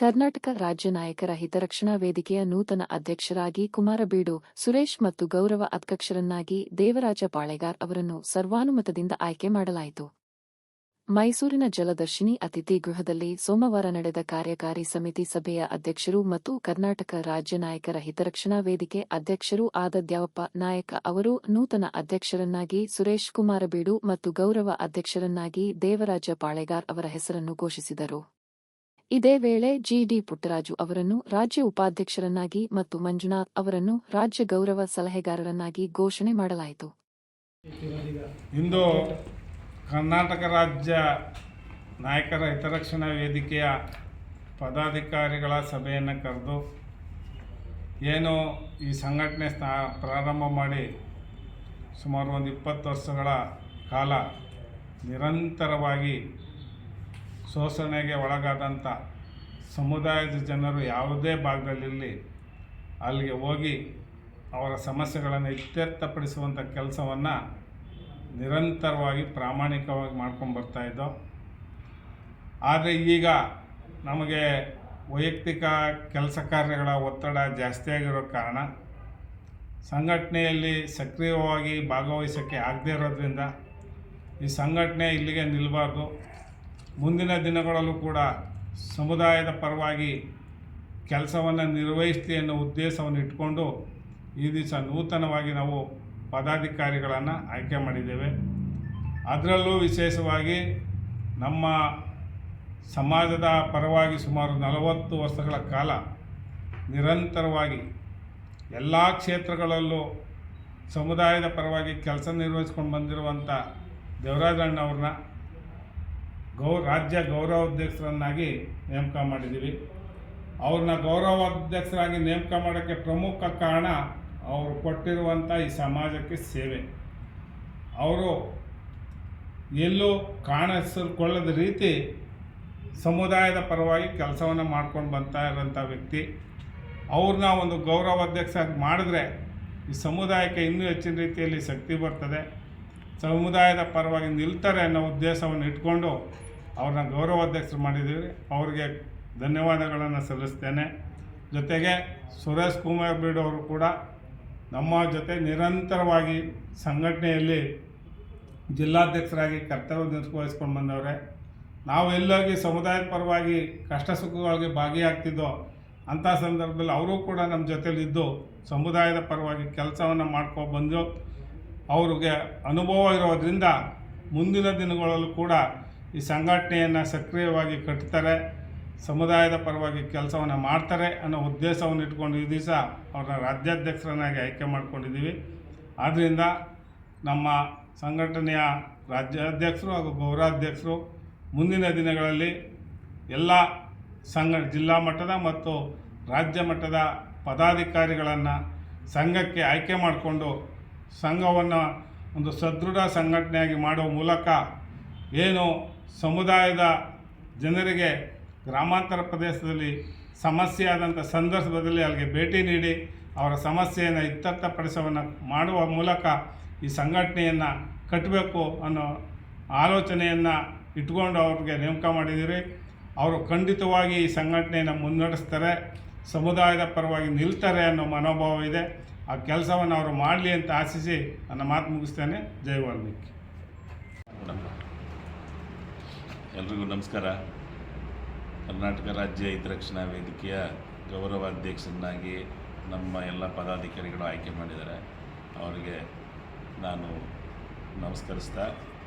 ಕರ್ನಾಟಕ ರಾಜ್ಯ ನಾಯಕರ ಹಿತರಕ್ಷಣಾ ವೇದಿಕೆಯ ನೂತನ ಅಧ್ಯಕ್ಷರಾಗಿ ಕುಮಾರಬೀಡು ಸುರೇಶ್ ಮತ್ತು ಗೌರವ ಅಧ್ಯಕ್ಷರನ್ನಾಗಿ ದೇವರಾಜ ಪಾಳೆಗಾರ್ ಅವರನ್ನು ಸರ್ವಾನುಮತದಿಂದ ಆಯ್ಕೆ ಮಾಡಲಾಯಿತು. ಮೈಸೂರಿನ ಜಲದರ್ಶಿನಿ ಅತಿಥಿ ಗೃಹದಲ್ಲಿ ಸೋಮವಾರ ನಡೆದ ಕಾರ್ಯಕಾರಿ ಸಮಿತಿ ಸಭೆಯ ಅಧ್ಯಕ್ಷರು ಮತ್ತು ಕರ್ನಾಟಕ ರಾಜ್ಯ ನಾಯಕರ ಹಿತರಕ್ಷಣಾ ವೇದಿಕೆ ಅಧ್ಯಕ್ಷರೂ ಆದ ದ್ಯಾವಪ್ಪ ನಾಯಕ ಅವರು ನೂತನ ಅಧ್ಯಕ್ಷರನ್ನಾಗಿ ಸುರೇಶ್ ಕುಮಾರಬೀಡು ಮತ್ತು ಗೌರವ ಅಧ್ಯಕ್ಷರನ್ನಾಗಿ ದೇವರಾಜ ಪಾಳೆಗಾರ್ ಅವರ ಹೆಸರನ್ನು ಘೋಷಿಸಿದರು. ಇದೇ ವೇಳೆ ಜಿಡಿ ಪುಟ್ಟರಾಜು ಅವರನ್ನು ರಾಜ್ಯ ಉಪಾಧ್ಯಕ್ಷರನ್ನಾಗಿ ಮತ್ತು ಮಂಜುನಾಥ್ ಅವರನ್ನು ರಾಜ್ಯ ಗೌರವ ಸಲಹೆಗಾರರನ್ನಾಗಿ ಘೋಷಣೆ ಮಾಡಲಾಯಿತು. ಇಂದು ಕರ್ನಾಟಕ ರಾಜ್ಯ ನಾಯಕರ ಹಿತರಕ್ಷಣಾ ವೇದಿಕೆಯ ಪದಾಧಿಕಾರಿಗಳ ಸಭೆಯನ್ನು ಕರೆದು ಏನು ಈ ಸಂಘಟನೆ ಪ್ರಾರಂಭ ಮಾಡಿ ಸುಮಾರು ಒಂದು 20 ವರ್ಷಗಳ ಕಾಲ ನಿರಂತರವಾಗಿ ಶೋಷಣೆಗೆ ಒಳಗಾದಂಥ ಸಮುದಾಯದ ಜನರು ಯಾವುದೇ ಭಾಗದಲ್ಲಿರಲಿ ಅಲ್ಲಿಗೆ ಹೋಗಿ ಅವರ ಸಮಸ್ಯೆಗಳನ್ನು ಇತ್ಯರ್ಥಪಡಿಸುವಂಥ ಕೆಲಸವನ್ನು ನಿರಂತರವಾಗಿ ಪ್ರಾಮಾಣಿಕವಾಗಿ ಮಾಡ್ಕೊಂಡು ಬರ್ತಾಯಿದ್ದೋ. ಆದರೆ ಈಗ ನಮಗೆ ವೈಯಕ್ತಿಕ ಕೆಲಸ ಕಾರ್ಯಗಳ ಒತ್ತಡ ಜಾಸ್ತಿಯಾಗಿರೋ ಕಾರಣ ಸಂಘಟನೆಯಲ್ಲಿ ಸಕ್ರಿಯವಾಗಿ ಭಾಗವಹಿಸೋಕ್ಕೆ ಆಗದೇ ಇರೋದ್ರಿಂದ ಈ ಸಂಘಟನೆ ಇಲ್ಲಿಗೆ ನಿಲ್ಲಬಾರ್ದು. ಮುಂದಿನ ದಿನಗಳಲ್ಲೂ ಕೂಡ ಸಮುದಾಯದ ಪರವಾಗಿ ಕೆಲಸವನ್ನು ನಿರ್ವಹಿಸಲಿ ಅನ್ನೋ ಉದ್ದೇಶವನ್ನು ಇಟ್ಕೊಂಡು ಈ ದಿವಸ ನೂತನವಾಗಿ ನಾವು ಪದಾಧಿಕಾರಿಗಳನ್ನು ಆಯ್ಕೆ ಮಾಡಿದ್ದೇವೆ. ಅದರಲ್ಲೂ ವಿಶೇಷವಾಗಿ ನಮ್ಮ ಸಮಾಜದ ಪರವಾಗಿ ಸುಮಾರು 40 ವರ್ಷಗಳ ಕಾಲ ನಿರಂತರವಾಗಿ ಎಲ್ಲ ಕ್ಷೇತ್ರಗಳಲ್ಲೂ ಸಮುದಾಯದ ಪರವಾಗಿ ಕೆಲಸ ನಿರ್ವಹಿಸ್ಕೊಂಡು ಬಂದಿರುವಂಥ ದೇವರಾಜಣ್ಣವ್ರನ್ನ ರಾಜ್ಯ ಗೌರವಾಧ್ಯಕ್ಷರನ್ನಾಗಿ ನೇಮಕ ಮಾಡಿದ್ದೀವಿ. ಅವ್ರನ್ನ ಗೌರವಾಧ್ಯಕ್ಷರಾಗಿ ನೇಮಕ ಮಾಡೋಕ್ಕೆ ಪ್ರಮುಖ ಕಾರಣ ಅವರು ಕೊಟ್ಟಿರುವಂಥ ಈ ಸಮಾಜಕ್ಕೆ ಸೇವೆ. ಅವರು ಎಲ್ಲೂ ಕಾಣಿಸಿಕೊಳ್ಳದ ರೀತಿ ಸಮುದಾಯದ ಪರವಾಗಿ ಕೆಲಸವನ್ನು ಮಾಡ್ಕೊಂಡು ಬರ್ತಾ ಇರೋಂಥ ವ್ಯಕ್ತಿ. ಅವ್ರನ್ನ ಒಂದು ಗೌರವಾಧ್ಯಕ್ಷರಾಗಿ ಮಾಡಿದ್ರೆ ಈ ಸಮುದಾಯಕ್ಕೆ ಇನ್ನೂ ಹೆಚ್ಚಿನ ರೀತಿಯಲ್ಲಿ ಶಕ್ತಿ ಬರ್ತದೆ, ಸಮುದಾಯದ ಪರವಾಗಿ ನಿಲ್ತಾರೆ ಅನ್ನೋ ಉದ್ದೇಶವನ್ನು ಇಟ್ಕೊಂಡು ಅವ್ರನ್ನ ಗೌರವಾಧ್ಯಕ್ಷರು ಮಾಡಿದ್ದೀವಿ. ಅವ್ರಿಗೆ ಧನ್ಯವಾದಗಳನ್ನು ಸಲ್ಲಿಸ್ತೇನೆ. ಜೊತೆಗೆ ಸುರೇಶ್ ಕುಮಾರಬೀಡು ಅವರು ಕೂಡ ನಮ್ಮ ಜೊತೆ ನಿರಂತರವಾಗಿ ಸಂಘಟನೆಯಲ್ಲಿ ಜಿಲ್ಲಾಧ್ಯಕ್ಷರಾಗಿ ಕರ್ತವ್ಯ ನಿರ್ವಹಿಸ್ಕೊಂಡು ಬಂದವರೆ. ನಾವು ಎಲ್ಲೋಗಿ ಸಮುದಾಯದ ಪರವಾಗಿ ಕಷ್ಟ ಸುಖವಾಗಿ ಭಾಗಿಯಾಗ್ತಿದ್ದೋ ಅಂಥ ಸಂದರ್ಭದಲ್ಲಿ ಅವರು ಕೂಡ ನಮ್ಮ ಜೊತೆಲಿದ್ದು ಸಮುದಾಯದ ಪರವಾಗಿ ಕೆಲಸವನ್ನು ಮಾಡ್ಕೊಂಡು ಬಂದು ಅವ್ರಿಗೆ ಅನುಭವ ಇರೋದರಿಂದ ಮುಂದಿನ ದಿನಗಳಲ್ಲೂ ಕೂಡ ಈ ಸಂಘಟನೆಯನ್ನು ಸಕ್ರಿಯವಾಗಿ ಕಟ್ತಾರೆ, ಸಮುದಾಯದ ಪರವಾಗಿ ಕೆಲಸವನ್ನು ಮಾಡ್ತಾರೆ ಅನ್ನೋ ಉದ್ದೇಶವನ್ನು ಇಟ್ಕೊಂಡು ಈ ದಿವಸ ಅವ್ರನ್ನ ರಾಜ್ಯಾಧ್ಯಕ್ಷರನ್ನಾಗಿ ಆಯ್ಕೆ ಮಾಡ್ಕೊಂಡಿದ್ದೀವಿ. ಆದ್ದರಿಂದ ನಮ್ಮ ಸಂಘಟನೆಯ ರಾಜ್ಯಾಧ್ಯಕ್ಷರು ಹಾಗೂ ಗೌರವಾಧ್ಯಕ್ಷರು ಮುಂದಿನ ದಿನಗಳಲ್ಲಿ ಎಲ್ಲ ಜಿಲ್ಲಾ ಮಟ್ಟದ ಮತ್ತು ರಾಜ್ಯ ಮಟ್ಟದ ಪದಾಧಿಕಾರಿಗಳನ್ನು ಸಂಘಕ್ಕೆ ಆಯ್ಕೆ ಮಾಡಿಕೊಂಡು ಸಂಘವನ್ನು ಒಂದು ಸದೃಢ ಸಂಘಟನೆಯಾಗಿ ಮಾಡುವ ಮೂಲಕ ಏನು ಸಮುದಾಯದ ಜನರಿಗೆ ಗ್ರಾಮಾಂತರ ಪ್ರದೇಶದಲ್ಲಿ ಸಮಸ್ಯೆ ಆದಂಥ ಸಂದರ್ಭದಲ್ಲಿ ಅಲ್ಲಿಗೆ ಭೇಟಿ ನೀಡಿ ಅವರ ಸಮಸ್ಯೆಯನ್ನು ಇತ್ಯರ್ಥಪಡಿಸವನ್ನು ಮಾಡುವ ಮೂಲಕ ಈ ಸಂಘಟನೆಯನ್ನು ಕಟ್ಟಬೇಕು ಅನ್ನೋ ಆಲೋಚನೆಯನ್ನು ಇಟ್ಕೊಂಡು ಅವ್ರಿಗೆ ನೇಮಕ ಮಾಡಿದ್ದೀರಿ. ಅವರು ಖಂಡಿತವಾಗಿ ಈ ಸಂಘಟನೆಯನ್ನು ಮುನ್ನಡೆಸ್ತಾರೆ, ಸಮುದಾಯದ ಪರವಾಗಿ ನಿಲ್ತಾರೆ ಅನ್ನೋ ಮನೋಭಾವ ಇದೆ. ಆ ಕೆಲಸವನ್ನು ಅವರು ಮಾಡಲಿ ಅಂತ ಆಶಿಸಿ ನನ್ನ ಮಾತು ಮುಗಿಸ್ತೇನೆ. ಜೈ ವಾಲ್ಮೀಕಿ. ಎಲ್ರಿಗೂ ನಮಸ್ಕಾರ. ಕರ್ನಾಟಕ ರಾಜ್ಯ ಹಿತರಕ್ಷಣಾ ವೇದಿಕೆಯ ಗೌರವಾಧ್ಯಕ್ಷರನ್ನಾಗಿ ನಮ್ಮ ಎಲ್ಲ ಪದಾಧಿಕಾರಿಗಳು ಆಯ್ಕೆ ಮಾಡಿದ್ದಾರೆ. ಅವರಿಗೆ ನಾನು ನಮಸ್ಕರಿಸ್ತಾ,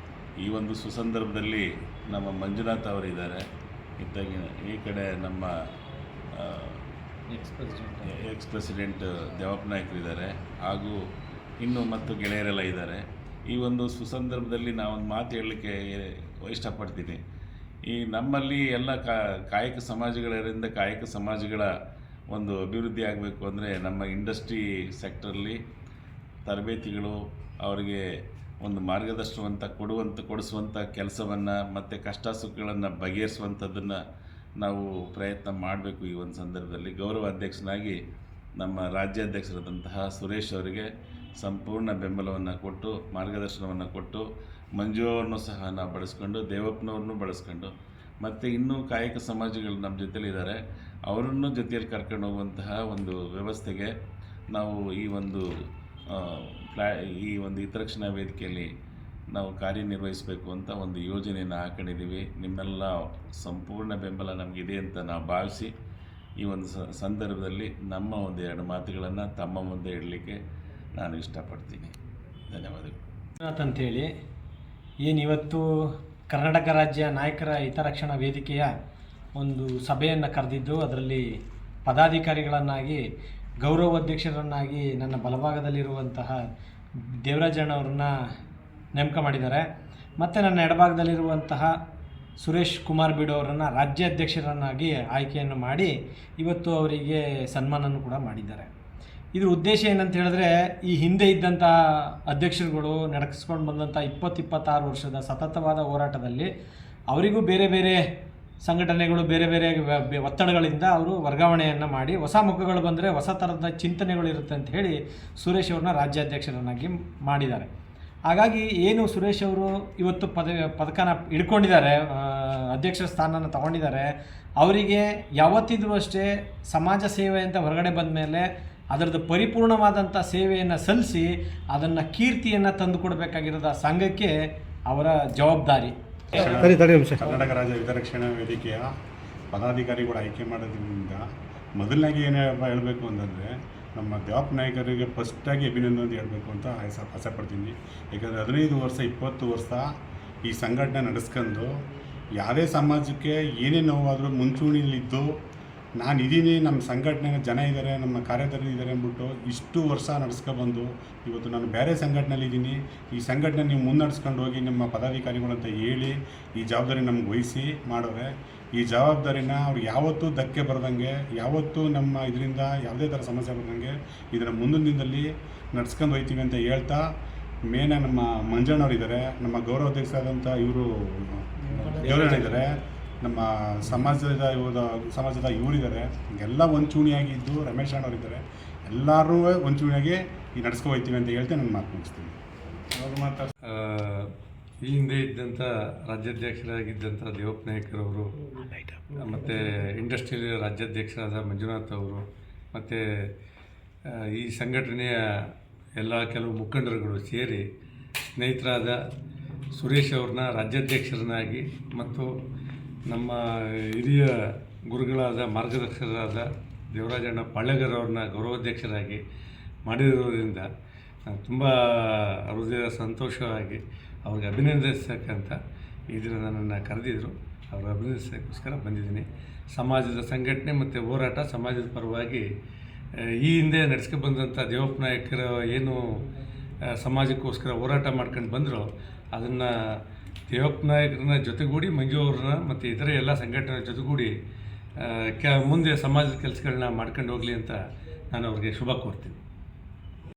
ಈ ಒಂದು ಸುಸಂದರ್ಭದಲ್ಲಿ ನಮ್ಮ ಮಂಜುನಾಥ್ ಅವರಿದ್ದಾರೆ, ಈ ಕಡೆ ನಮ್ಮ ಎಕ್ಸ್ ಪ್ರೆಸಿಡೆಂಟ್ ದ್ಯಾವಪ್ಪ ನಾಯಕರಿದ್ದಾರೆ, ಹಾಗೂ ಇನ್ನು ಮತ್ತು ಗೆಳೆಯರೆಲ್ಲ ಇದ್ದಾರೆ. ಈ ಒಂದು ಸುಸಂದರ್ಭದಲ್ಲಿ ನಾವೊಂದು ಮಾತು ಹೇಳಲಿಕ್ಕೆ ಇಷ್ಟಪಡ್ತೀನಿ. ಈ ನಮ್ಮಲ್ಲಿ ಎಲ್ಲ ಕಾಯಕ ಸಮಾಜಗಳಿಂದ ಕಾಯಕ ಸಮಾಜಗಳ ಒಂದು ಅಭಿವೃದ್ಧಿ ಆಗಬೇಕು ಅಂದರೆ ನಮ್ಮ ಇಂಡಸ್ಟ್ರಿ ಸೆಕ್ಟರಲ್ಲಿ ತರಬೇತಿಗಳು, ಅವರಿಗೆ ಒಂದು ಮಾರ್ಗದರ್ಶನವಂತ ಕೊಡಿಸುವಂಥ ಕೆಲಸವನ್ನು ಮತ್ತು ಕಷ್ಟ ಸುಖಗಳನ್ನು ಬಗೆಹರಿಸುವಂಥದ್ದನ್ನು ನಾವು ಪ್ರಯತ್ನ ಮಾಡಬೇಕು. ಈ ಒಂದು ಸಂದರ್ಭದಲ್ಲಿ ಗೌರವ ಅಧ್ಯಕ್ಷನಾಗಿ ನಮ್ಮ ರಾಜ್ಯಾಧ್ಯಕ್ಷರಾದಂತಹ ಸುರೇಶ್ ಅವರಿಗೆ ಸಂಪೂರ್ಣ ಬೆಂಬಲವನ್ನು ಕೊಟ್ಟು ಮಾರ್ಗದರ್ಶನವನ್ನು ಕೊಟ್ಟು ಮಂಜು ಅವ್ರನ್ನೂ ಸಹ ನಾವು ಬಳಸ್ಕೊಂಡು ದೇವಪ್ಪನವ್ರನ್ನೂ ಬಳಸ್ಕೊಂಡು ಮತ್ತು ಇನ್ನೂ ಕಾಯಕ ಸಮಾಜಗಳು ನಮ್ಮ ಜೊತೆಲಿದ್ದಾರೆ, ಅವರನ್ನು ಜೊತೆಯಲ್ಲಿ ಕರ್ಕೊಂಡು ಹೋಗುವಂತಹ ಒಂದು ವ್ಯವಸ್ಥೆಗೆ ನಾವು ಈ ಒಂದು ಹಿತರಕ್ಷಣಾ ವೇದಿಕೆಯಲ್ಲಿ ನಾವು ಕಾರ್ಯನಿರ್ವಹಿಸಬೇಕು ಅಂತ ಒಂದು ಯೋಜನೆಯನ್ನು ಹಾಕೊಂಡಿದ್ದೀವಿ. ನಿಮ್ಮೆಲ್ಲ ಸಂಪೂರ್ಣ ಬೆಂಬಲ ನಮಗಿದೆ ಅಂತ ನಾವು ಭಾವಿಸಿ ಈ ಒಂದು ಸಂದರ್ಭದಲ್ಲಿ ನಮ್ಮ ಒಂದು 2 ಮಾತುಗಳನ್ನು ತಮ್ಮ ಮುಂದೆ ಇಡಲಿಕ್ಕೆ ನಾನು ಇಷ್ಟಪಡ್ತೀನಿ. ಧನ್ಯವಾದಗಳು. ಅಂತೇಳಿ ಏನಿವತ್ತು ಕರ್ನಾಟಕ ರಾಜ್ಯ ನಾಯಕರ ಹಿತರಕ್ಷಣಾ ವೇದಿಕೆಯ ಒಂದು ಸಭೆಯನ್ನು ಕರೆದಿದ್ದು, ಅದರಲ್ಲಿ ಪದಾಧಿಕಾರಿಗಳನ್ನಾಗಿ ಗೌರವಾಧ್ಯಕ್ಷರನ್ನಾಗಿ ನನ್ನ ಬಲಭಾಗದಲ್ಲಿರುವಂತಹ ದೇವರಾಜಣ್ಣವ್ರನ್ನ ನೇಮಕ ಮಾಡಿದ್ದಾರೆ. ಮತ್ತು ನನ್ನ ಎಡಭಾಗದಲ್ಲಿರುವಂತಹ ಸುರೇಶ್ ಕುಮಾರ್ ಬೀಡು ಅವರನ್ನು ರಾಜ್ಯಾಧ್ಯಕ್ಷರನ್ನಾಗಿ ಆಯ್ಕೆಯನ್ನು ಮಾಡಿ ಇವತ್ತು ಅವರಿಗೆ ಸನ್ಮಾನನೂ ಕೂಡ ಮಾಡಿದ್ದಾರೆ. ಇದ್ರ ಉದ್ದೇಶ ಏನಂತ ಹೇಳಿದ್ರೆ, ಈ ಹಿಂದೆ ಇದ್ದಂಥ ಅಧ್ಯಕ್ಷರುಗಳು ನಡೆಸ್ಕೊಂಡು ಬಂದಂಥ 20-26 ವರ್ಷದ ಸತತವಾದ ಹೋರಾಟದಲ್ಲಿ ಅವರಿಗೂ ಬೇರೆ ಬೇರೆ ಸಂಘಟನೆಗಳು ಬೇರೆ ಬೇರೆ ಒತ್ತಡಗಳಿಂದ ಅವರು ವರ್ಗಾವಣೆಯನ್ನು ಮಾಡಿ ಹೊಸ ಮುಖಗಳು ಬಂದರೆ ಹೊಸ ಥರದ ಚಿಂತನೆಗಳಿರುತ್ತೆ ಅಂತ ಹೇಳಿ ಸುರೇಶ್ ಅವ್ರನ್ನ ರಾಜ್ಯಾಧ್ಯಕ್ಷರನ್ನಾಗಿ ಮಾಡಿದ್ದಾರೆ. ಹಾಗಾಗಿ ಏನು ಸುರೇಶ್ ಅವರು ಇವತ್ತು ಪದಕನ ಹಿಡ್ಕೊಂಡಿದ್ದಾರೆ, ಅಧ್ಯಕ್ಷ ಸ್ಥಾನನ ತಗೊಂಡಿದ್ದಾರೆ, ಅವರಿಗೆ ಯಾವತ್ತಿದ್ರೂ ಅಷ್ಟೇ ಸಮಾಜ ಸೇವೆ ಅಂತ ಹೊರಗಡೆ ಬಂದ ಮೇಲೆ ಅದರದ್ದು ಪರಿಪೂರ್ಣವಾದಂಥ ಸೇವೆಯನ್ನು ಸಲ್ಲಿಸಿ ಅದನ್ನು ಕೀರ್ತಿಯನ್ನು ತಂದು ಕೊಡಬೇಕಾಗಿರೋದು ಆ ಸಂಘಕ್ಕೆ ಅವರ ಜವಾಬ್ದಾರಿ. ಕರ್ನಾಟಕ ರಾಜ್ಯ ಹಿತರಕ್ಷಣಾ ವೇದಿಕೆಯ ಪದಾಧಿಕಾರಿಗಳು ಆಯ್ಕೆ ಮಾಡೋದ್ರಿಂದ ಮೊದಲನಾಗಿ ಏನು ಹೇಳಬೇಕು ಅಂತಂದರೆ, ನಮ್ಮ ದೇವಪ್ಪ ನಾಯಕರಿಗೆ ಫಸ್ಟಾಗಿ ಅಭಿನಂದನೆ ಹೇಳಬೇಕು ಅಂತ ಆಸೆಪಡ್ತೀನಿ. ಯಾಕಂದರೆ 15 ವರ್ಷ 20 ವರ್ಷ ಈ ಸಂಘಟನೆ ನಡೆಸ್ಕೊಂಡು ಯಾವುದೇ ಸಮಾಜಕ್ಕೆ ಏನೇ ನೋವಾದರೂ ಮುಂಚೂಣಿಲಿದ್ದು ನಾನು ಇದ್ದೀನಿ, ನಮ್ಮ ಸಂಘಟನೆಗೆ ಜನ ಇದ್ದಾರೆ, ನಮ್ಮ ಕಾರ್ಯಕರ್ತರು ಇದ್ದಾರೆ ಅಂದ್ಬಿಟ್ಟು ಇಷ್ಟು ವರ್ಷ ನಡೆಸ್ಕೊಬಂದು ಇವತ್ತು ನಾನು ಬೇರೆ ಸಂಘಟನೆಯಲ್ಲಿದ್ದೀನಿ. ಈ ಸಂಘಟನೆ ನೀವು ಮುನ್ನಡೆಸ್ಕೊಂಡು ಹೋಗಿ ನಿಮ್ಮ ಪದಾಧಿಕಾರಿಗಳು ಅಂತ ಹೇಳಿ ಈ ಜವಾಬ್ದಾರಿ ನಮ್ಗೆ ವಹಿಸಿ ಮಾಡೋರೆ. ಈ ಜವಾಬ್ದಾರಿನ ಅವ್ರು ಯಾವತ್ತೂ ಧಕ್ಕೆ ಬರದಂಗೆ, ಯಾವತ್ತೂ ನಮ್ಮ ಇದರಿಂದ ಯಾವುದೇ ಥರ ಸಮಸ್ಯೆ ಬರದಂಗೆ ಇದನ್ನು ಮುಂದಿನ ದಿನದಲ್ಲಿ ನಡ್ಸ್ಕೊಂಡು ಹೋಗ್ತೀವಿ ಅಂತ ಹೇಳ್ತಾ, ಮೇನ ನಮ್ಮ ಮಂಜಣ್ಣವರಿದ್ದಾರೆ, ನಮ್ಮ ಗೌರವಾಧ್ಯಕ್ಷರಾದಂಥ ಇವರು ದೇವರಣ್ಣಿದ್ದಾರೆ, ನಮ್ಮ ಸಮಾಜದ ಇವರಿದ್ದಾರೆ, ಎಲ್ಲ ಒಂಚೂಣಿಯಾಗಿದ್ದು ರಮೇಶ್ ಅಣ್ಣವರಿದ್ದಾರೆ, ಎಲ್ಲರೂ ಒಂಚೂಣಿಯಾಗಿ ಈ ನಡ್ಸ್ಕೊ ಹೋಗ್ತೀವಿ ಅಂತ ಹೇಳ್ತಾ ನಾನು ಮಾತು ಮುಗಿಸ್ತೀನಿ. ಅವ್ರು ಮಾತಾಡ್ತಾರೆ. ಈ ಹಿಂದೆ ಇದ್ದಂಥ ರಾಜ್ಯಾಧ್ಯಕ್ಷರಾಗಿದ್ದಂಥ ದೇವಪ್ಪ ನಾಯಕರವರು, ಮತ್ತು ಇಂಡಸ್ಟ್ರಿಯಲ್ ರಾಜ್ಯಾಧ್ಯಕ್ಷರಾದ ಮಂಜುನಾಥ್ ಅವರು, ಮತ್ತು ಈ ಸಂಘಟನೆಯ ಎಲ್ಲ ಕೆಲವು ಮುಖಂಡರುಗಳು ಸೇರಿ ಸ್ನೇಹಿತರಾದ ಸುರೇಶ್ ಅವ್ರನ್ನ ರಾಜ್ಯಾಧ್ಯಕ್ಷರನ್ನಾಗಿ ಮತ್ತು ನಮ್ಮ ಹಿರಿಯ ಗುರುಗಳಾದ ಮಾರ್ಗದರ್ಶಕರಾದ ದೇವರಾಜಣ್ಣ ಪಾಳ್ಯಗಾರ್ ಅವ್ರನ್ನ ಗೌರವಾಧ್ಯಕ್ಷರಾಗಿ ಮಾಡಿರೋದ್ರಿಂದ ತುಂಬ ಹೃದಯ ಸಂತೋಷವಾಗಿ ಅವ್ರಿಗೆ ಅಭಿನಂದಿಸಕ್ಕಂತ ಈ ದಿನ ನನ್ನನ್ನು ಕರೆದಿದ್ದರು. ಅವ್ರಿಗೆ ಅಭಿನಂದಿಸೋಕ್ಕೋಸ್ಕರ ಬಂದಿದ್ದೀನಿ. ಸಮಾಜದ ಸಂಘಟನೆ ಮತ್ತು ಹೋರಾಟ ಸಮಾಜದ ಪರವಾಗಿ ಈ ಹಿಂದೆ ನಡೆಸ್ಕೊಂಡ್ಬಂದಂಥ ದೇವಪ್ಪ ನಾಯಕರ ಏನು ಸಮಾಜಕ್ಕೋಸ್ಕರ ಹೋರಾಟ ಮಾಡ್ಕೊಂಡು ಬಂದರು, ಅದನ್ನು ದೇವಪ್ಪ ನಾಯಕರನ್ನ ಜೊತೆಗೂಡಿ ಮಂಜು ಅವ್ರನ್ನ ಮತ್ತು ಇತರೆ ಎಲ್ಲ ಸಂಘಟನೆ ಜೊತೆಗೂಡಿ ಮುಂದೆ ಸಮಾಜದ ಕೆಲಸಗಳನ್ನ ಮಾಡ್ಕೊಂಡು ಹೋಗಲಿ ಅಂತ ನಾನು ಅವ್ರಿಗೆ ಶುಭ ಕೋರ್ತೀನಿ.